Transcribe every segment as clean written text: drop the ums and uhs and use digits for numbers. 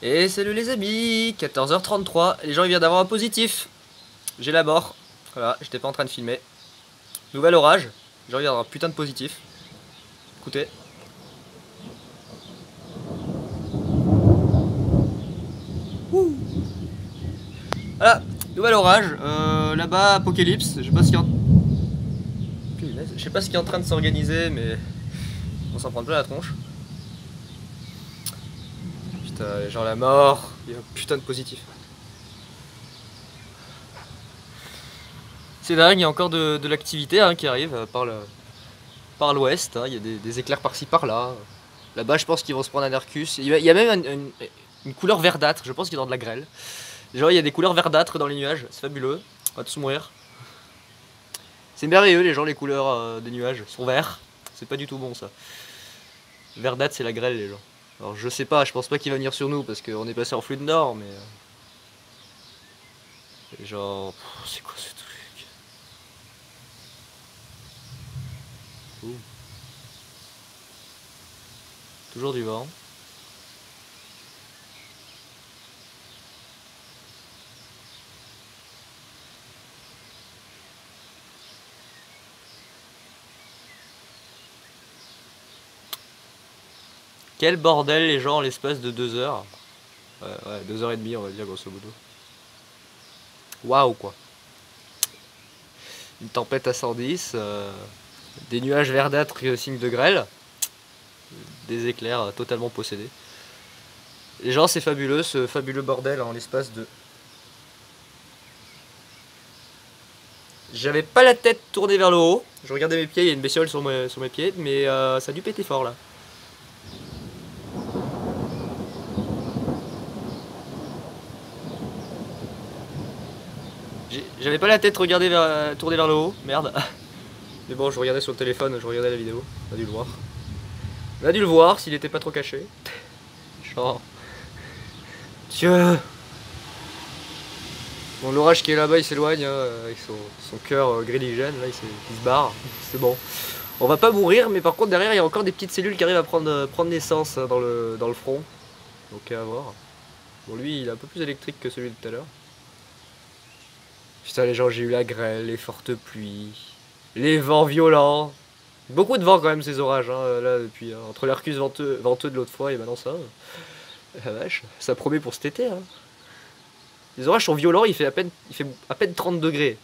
Et salut les amis, 14h33, les gens ils viennent d'avoir un positif. J'ai la mort, voilà, j'étais pas en train de filmer. Nouvel orage, les gens viennent d'avoir un putain de positif. Écoutez. Ouh. Voilà, nouvel orage, là-bas apocalypse, je sais pas ce qu'il y a je sais pas ce qui est en train de s'organiser mais on s'en prend plein la tronche. Putain, genre la mort, il y a un putain de positif. C'est dingue, il y a encore de l'activité hein, qui arrive par l'ouest, hein. Il y a des éclairs par-ci par-là. Là-bas, je pense qu'ils vont se prendre un Arcus. Il y a même une couleur verdâtre, je pense qu'il y a dans de la grêle. Genre, il y a des couleurs verdâtres dans les nuages, c'est fabuleux. On va tous mourir. C'est merveilleux, les gens, les couleurs des nuages sont verts. C'est pas du tout bon ça. Verdâtre, c'est la grêle, les gens. Alors, je sais pas, je pense pas qu'il va venir sur nous parce qu'on est passé en flux de nord, mais. Genre. C'est quoi ce truc? Ouh. Toujours du vent. Quel bordel les gens en l'espace de 2 heures. Ouais, 2h30 on va dire grosso modo. Waouh quoi. Une tempête à 110, des nuages verdâtres signe de grêle, des éclairs totalement possédés. Les gens c'est fabuleux, ce fabuleux bordel en l'espace de... J'avais pas la tête tournée vers le haut, je regardais mes pieds, il y a une bestiole sur mes pieds, mais ça a dû péter fort là. J'avais pas la tête tournée vers le haut, merde. Mais bon, je regardais sur le téléphone, je regardais la vidéo, on a dû le voir. On a dû le voir s'il était pas trop caché. Genre... Dieu. Bon, l'orage qui est là-bas il s'éloigne hein, avec son cœur gréligène, là il se barre, c'est bon. On va pas mourir, mais par contre derrière il y a encore des petites cellules qui arrivent à prendre naissance dans le front. Donc à voir. Bon, lui il est un peu plus électrique que celui de tout à l'heure. Putain, les gens, j'ai eu la grêle, les fortes pluies, les vents violents. Beaucoup de vent quand même ces orages, hein, là depuis entre l'Arcus venteux de l'autre fois et maintenant ça. La vache, ça promet pour cet été. Hein. Les orages sont violents, il fait à peine 30 degrés.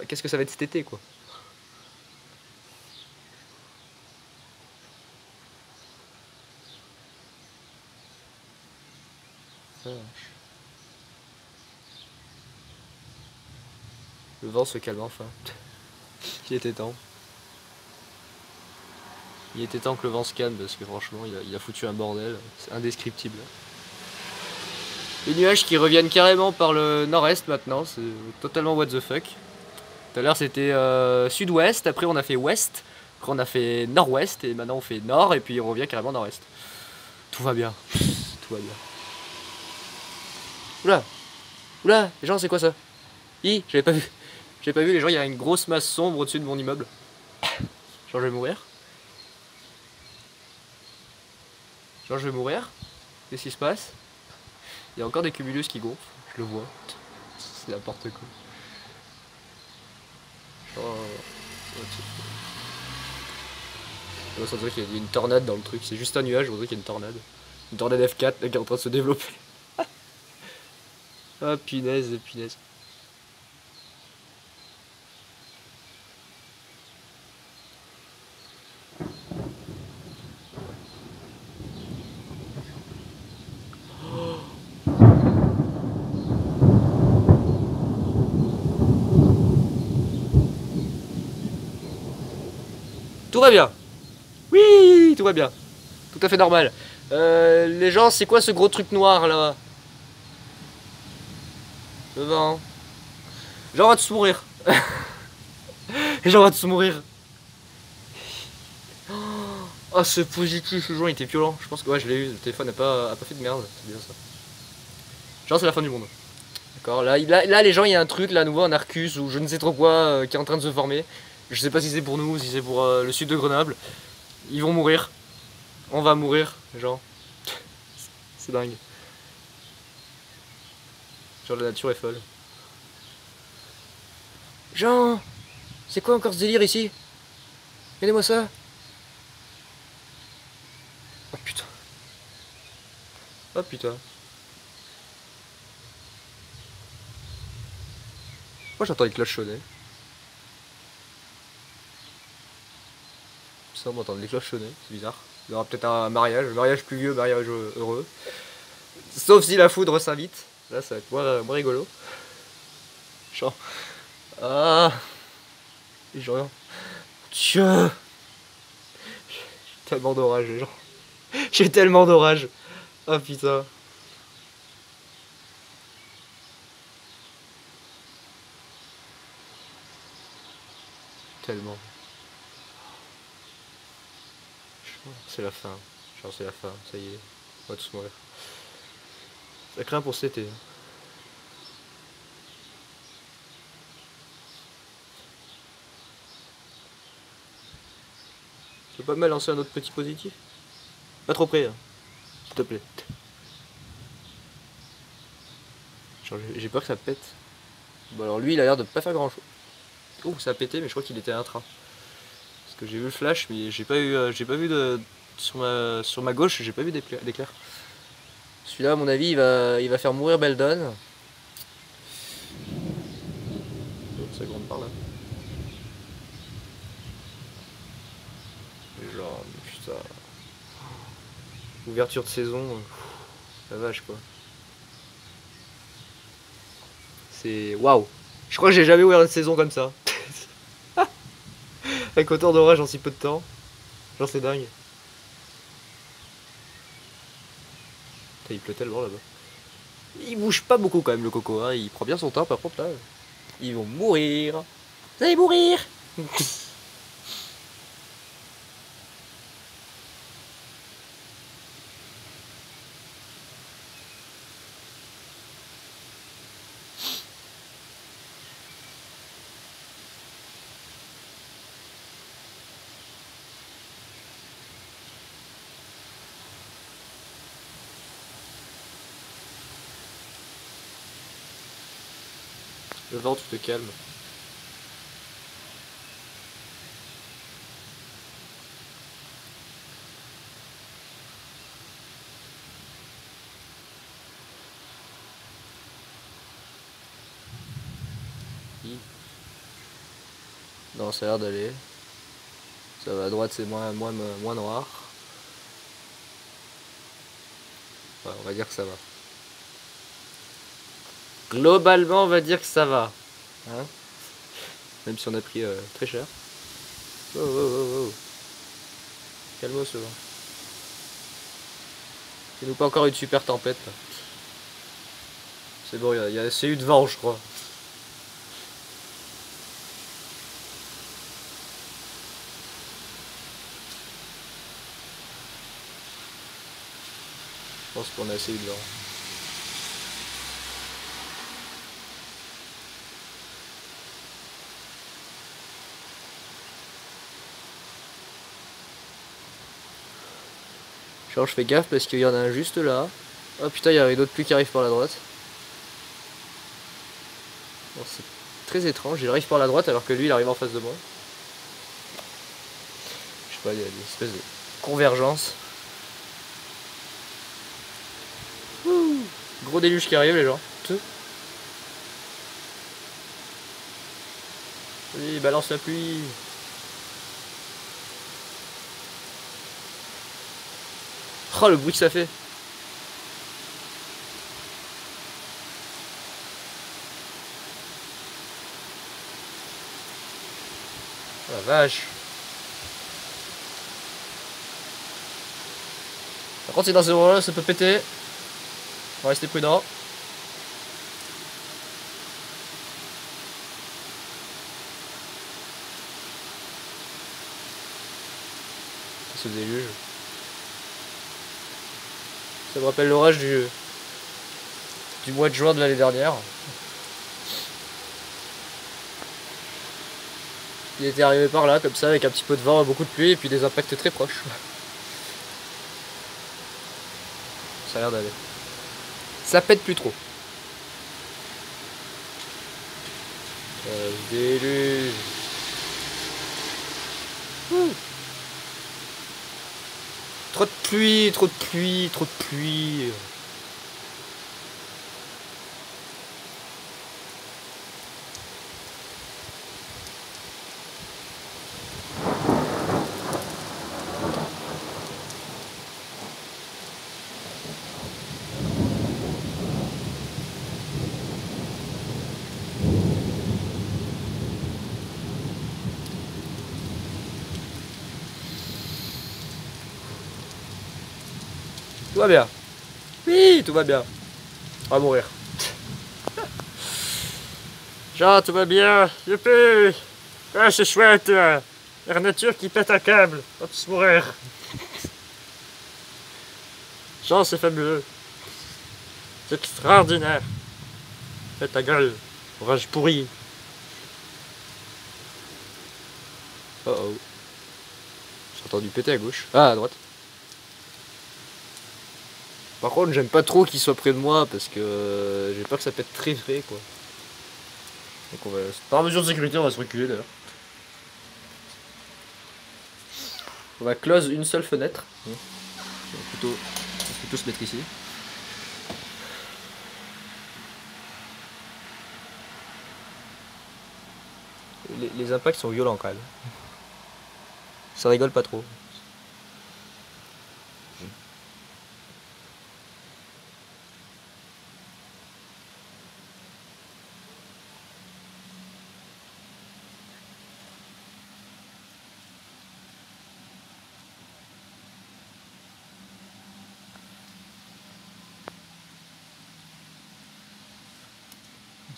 Qu'est-ce que ça va être cet été quoi? Le vent se calme enfin. Il était temps. Il était temps que le vent se calme parce que franchement il a foutu un bordel. C'est indescriptible. Les nuages qui reviennent carrément par le nord-est maintenant, c'est totalement what the fuck. Tout à l'heure c'était sud-ouest, après on a fait ouest, après on a fait nord-ouest et maintenant on fait nord et puis on revient carrément nord-est. Tout va bien. Tout va bien. Oula. Oula, les gens c'est quoi ça? J'avais pas vu. J'avais pas vu les gens, il y a une grosse masse sombre au-dessus de mon immeuble. Genre je vais mourir. Genre je vais mourir. Qu'est-ce qui se passe? Il y a encore des cumulus qui gonflent, je le vois. C'est n'importe quoi. Genre... On dirait qu'il y a une tornade dans le truc, c'est juste un nuage, on dirait qu'il y a une tornade. Une tornade F4 qui est en train de se développer. Ah punaise, punaise. Tout va bien. Oui, tout va bien. Tout à fait normal. Les gens, c'est quoi ce gros truc noir là? Le vent. Genre on va tous mourir. Les gens vont tous mourir. Oh ce positif, ce jour il était violent. Je pense que ouais je l'ai eu, le téléphone a pas fait de merde, c'est bien ça. Genre c'est la fin du monde. D'accord, là les gens il y a un truc là nouveau en Arcus ou je ne sais trop quoi qui est en train de se former. Je sais pas si c'est pour nous ou si c'est pour le sud de Grenoble. Ils vont mourir. On va mourir, genre. C'est dingue. Genre la nature est folle. Jean, c'est quoi encore ce délire ici? Regardez-moi ça. Oh putain. Oh putain. Moi j'entends les cloches sonner. Ça on m'entend les cloches sonner, c'est bizarre. Il y aura peut-être un mariage pluvieux, mariage heureux. Sauf si la foudre s'invite. Là ça va être moins rigolo. Genre. Ah. Et je reviens. Dieu. J'ai tellement d'orage les gens. J'ai tellement d'orage. Oh putain. Tellement. C'est la fin. Genre c'est la fin. Ça y est. On va tous mourir. Ça craint pour cet été. Tu peux pas me lancer un autre petit positif? Pas trop près, hein. S'il te plaît. J'ai peur que ça pète. Bon alors lui il a l'air de pas faire grand chose. Oh ça a pété mais je crois qu'il était à un train. Parce que j'ai vu le flash mais j'ai pas vu de. Sur ma gauche j'ai pas vu d'éclair. Celui-là à mon avis il va faire mourir Beldon. Oh, ça gronde par là. Genre putain. Ouverture de saison. La vache quoi. C'est waouh. Je crois que j'ai jamais ouvert une saison comme ça. Avec autant d'orage en si peu de temps. Genre c'est dingue. Putain, il pleut tellement là-bas. Il bouge pas beaucoup quand même le coco, hein. Il prend bien son temps par contre là. Ils vont mourir. Vous allez mourir. Le vent tu te calmes. Non ça a l'air d'aller. Ça va à droite c'est moins noir. Ouais, on va dire que ça va. Globalement on va dire que ça va. Hein, même si on a pris très cher. Oh oh oh oh. Calme ce vent. C'est nous pas encore une super tempête là. C'est bon, il y a assez eu de vent je crois. Je pense qu'on a assez eu de vent. Genre je fais gaffe parce qu'il y en a un juste là. Oh putain il y a une autre pluie qui arrive par la droite. Bon, c'est très étrange, il arrive par la droite alors que lui il arrive en face de moi. Je sais pas, il y a des espèces de convergence. Ouh, gros déluge qui arrive les gens. Vas-y balance la pluie. Oh le bruit que ça fait. Oh la vache. Par contre si dans ce moment-là ça peut péter. On va rester prudent. Ce déluge. Ça me rappelle l'orage du mois de juin de l'année dernière. Il était arrivé par là, comme ça, avec un petit peu de vent, beaucoup de pluie, et puis des impacts très proches. Ça a l'air d'aller. Ça pète plus trop. Déluge. Trop de pluie, trop de pluie, trop de pluie. Tout va bien. Oui, tout va bien. On va mourir. Genre, tout va bien. Youpi. Ah, c'est chouette. La nature qui pète un câble. On va tous mourir. Genre, c'est fabuleux. C'est extraordinaire. Fais ta gueule. Orage pourri. Oh oh. J'ai entendu péter à gauche. Ah, à droite. Par contre, j'aime pas trop qu'il soit près de moi parce que j'ai peur que ça pète très frais quoi. Donc on va. Par mesure de sécurité, on va se reculer d'ailleurs. On va close une seule fenêtre. On va plutôt se mettre ici. Les impacts sont violents quand même. Ça rigole pas trop.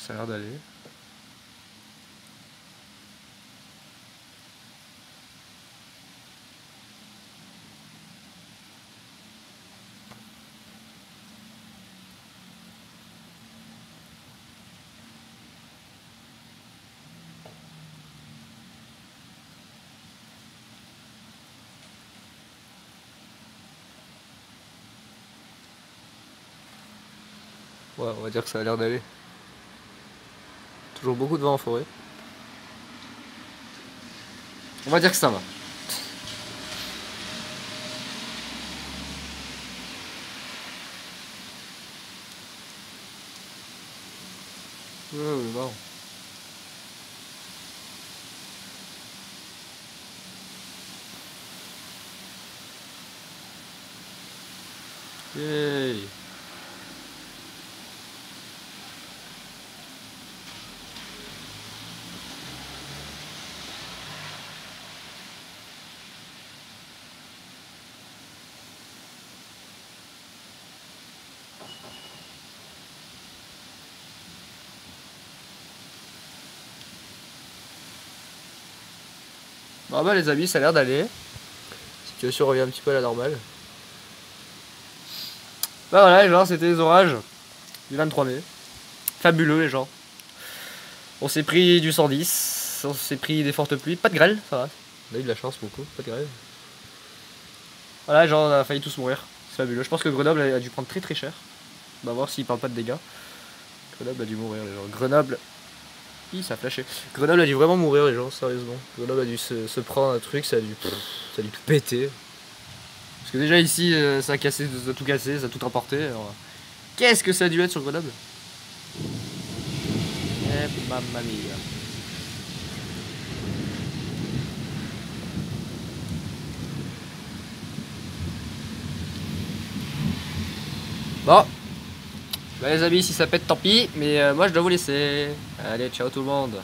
Ça a l'air d'aller. Ouais, on va dire que ça a l'air d'aller. Toujours beaucoup de vent en forêt. On va dire que ça va. Bon. Yay. Bon bah les amis, ça a l'air d'aller. La situation revient un petit peu à la normale. Bah voilà les gens, c'était les orages du 23 mai. Fabuleux les gens. On s'est pris du 110, on s'est pris des fortes pluies, pas de grêle, ça va. On a eu de la chance beaucoup, pas de grêle. Voilà les gens, on a failli tous mourir. C'est fabuleux. Je pense que Grenoble a dû prendre très très cher. On va voir s'il parle pas de dégâts. Grenoble a dû mourir les gens. Grenoble... ça a flashé. Grenoble a dû vraiment mourir les gens, sérieusement. Grenoble a dû se prendre un truc, ça a dû tout péter. Parce que déjà ici, ça a cassé, ça a tout cassé, ça a tout emporté. Qu'est-ce que ça a dû être sur Grenoble? Eh, mamma mia. Bon. Bah les amis, si ça pète, tant pis. Mais moi, je dois vous laisser. Allez, ciao tout le monde.